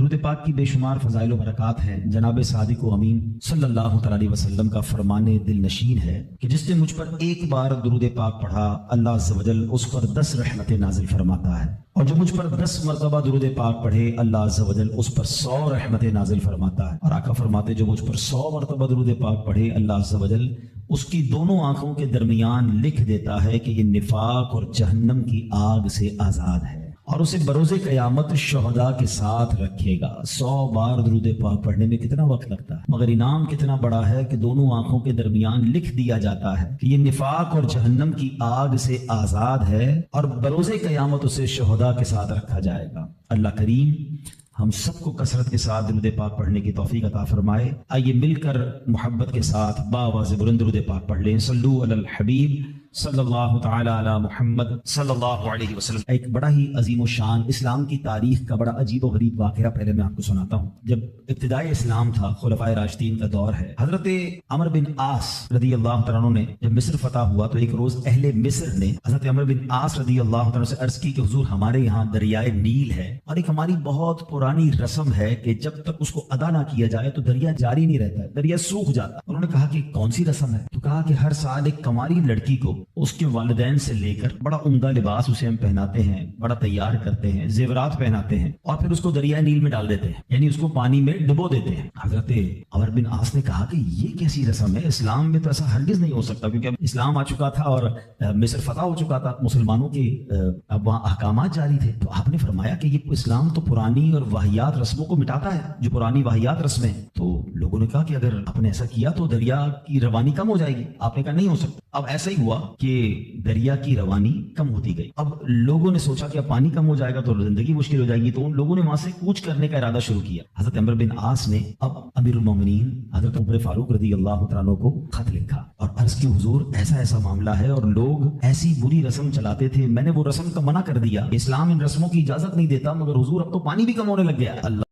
درود پاک کی بے شمار فضائل و برکات ہیں۔ جناب صادق و امین صلی اللہ تعالی علیہ وسلم کا فرمان دل نشین ہے کہ جس نے مجھ پر ایک بار درود پاک پڑھا اللہ عز و جل اس پر 10 رحمتیں نازل فرماتا ہے، اور جو مجھ پر 10 مرتبہ درود پاک پڑھے اللہ عز و جل اس پر 100 رحمتیں نازل فرماتا ہے۔ اور آقا فرماتے جو مجھ پر 100 مرتبہ درود پاک پڑھے اللہ عز و جل اس کی دونوں آنکھوں کے درمیان لکھ دیتا ہے کہ یہ نفاق اور جہنم کی آگ سے آزاد ہے، اور اسے بروز قیامت شہداء کے ساتھ رکھے گا۔ 100 بار درود پاک پڑھنے میں کتنا وقت لگتا ہے، مگر انعام کتنا بڑا ہے کہ دونوں آنکھوں کے درمیان لکھ دیا جاتا ہے کہ یہ نفاق اور جہنم کی آگ سے آزاد ہے، اور بروز قیامت اسے شہداء کے ساتھ رکھا جائے گا۔ اللہ کریم ہم سب کو کثرت کے ساتھ درود پاک پڑھنے کی توفیق عطا فرمائے۔ آئیے مل کر محبت کے ساتھ باواز بلند درود پاک پڑھ لیں۔ صلو علی الحبیب صلی اللہ تعالی علی محمد صلی اللہ علیہ وسلم۔ ایک بڑا ہی عظیم و شان اسلام کی تاریخ کا بڑا عجیب و غریب واقعہ پہلے میں آپ کو سناتا ہوں۔ جب ابتدائی اسلام تھا، خلفائے راشدین کا دور ہے، حضرت عمر بن عاص رضی اللہ تعالیٰ عنہ نے جب مصر فتح ہوا تو ایک روز اہل مصر نے حضرت عمر بن عاص رضی اللہ تعالیٰ سے عرض کی کہ حضور ہمارے یہاں دریائے نیل ہے، اور ایک ہماری بہت پرانی رسم ہے کہ جب تک اس کو ادا نہ کیا جائے تو دریا جاری نہیں رہتا ہے، دریا سوکھ جاتا ہے۔ انہوں نے کہا کہ کون سی رسم ہے؟ تو کہا کہ ہر سال ایک کماری لڑکی کو اس کے والدین سے لے کر بڑا عمدہ لباس اسے ہم پہناتے ہیں، بڑا تیار کرتے ہیں، زیورات پہناتے ہیں، اور پھر اس کو دریائے نیل میں ڈال دیتے ہیں، یعنی اس کو پانی میں ڈبو دیتے ہیں۔ حضرت عمر بن عاص نے کہا کہ یہ کیسی رسم ہے، اسلام میں تو ایسا ہرگز نہیں ہو سکتا، کیونکہ اب اسلام آ چکا تھا اور مصر فتح ہو چکا تھا، مسلمانوں کے اب وہاں احکامات جاری تھے۔ تو آپ نے فرمایا کہ یہ اسلام تو پرانی اور واہیات رسموں کو مٹاتا ہے، جو پرانی واہیات رسمیں۔ تو لوگوں نے کہا کہ اگر آپ نے ایسا کیا تو دریا کی روانی کم ہو جائے گی۔ آپ نے کہا نہیں ہو سکتا۔ اب ایسا ہی ہوا کہ دریا کی روانی کم ہوتی گئی۔ اب لوگوں نے سوچا کہ اب پانی کم ہو جائے گا تو زندگی مشکل ہو جائے گی، تو ان لوگوں نے وہاں سے کوچ کرنے کا ارادہ شروع کیا۔ حضرت عمر بن عاص نے اب امیر المومنین حضرت عمر فاروق رضی اللہ تعالیٰ کو خط لکھا اور عرض کی حضور ایسا ایسا معاملہ ہے، اور لوگ ایسی بری رسم چلاتے تھے، میں نے وہ رسم کا منع کر دیا، اسلام ان رسموں کی اجازت نہیں دیتا، مگر حضور اب تو پانی بھی کم ہونے لگ گیا۔ اللہ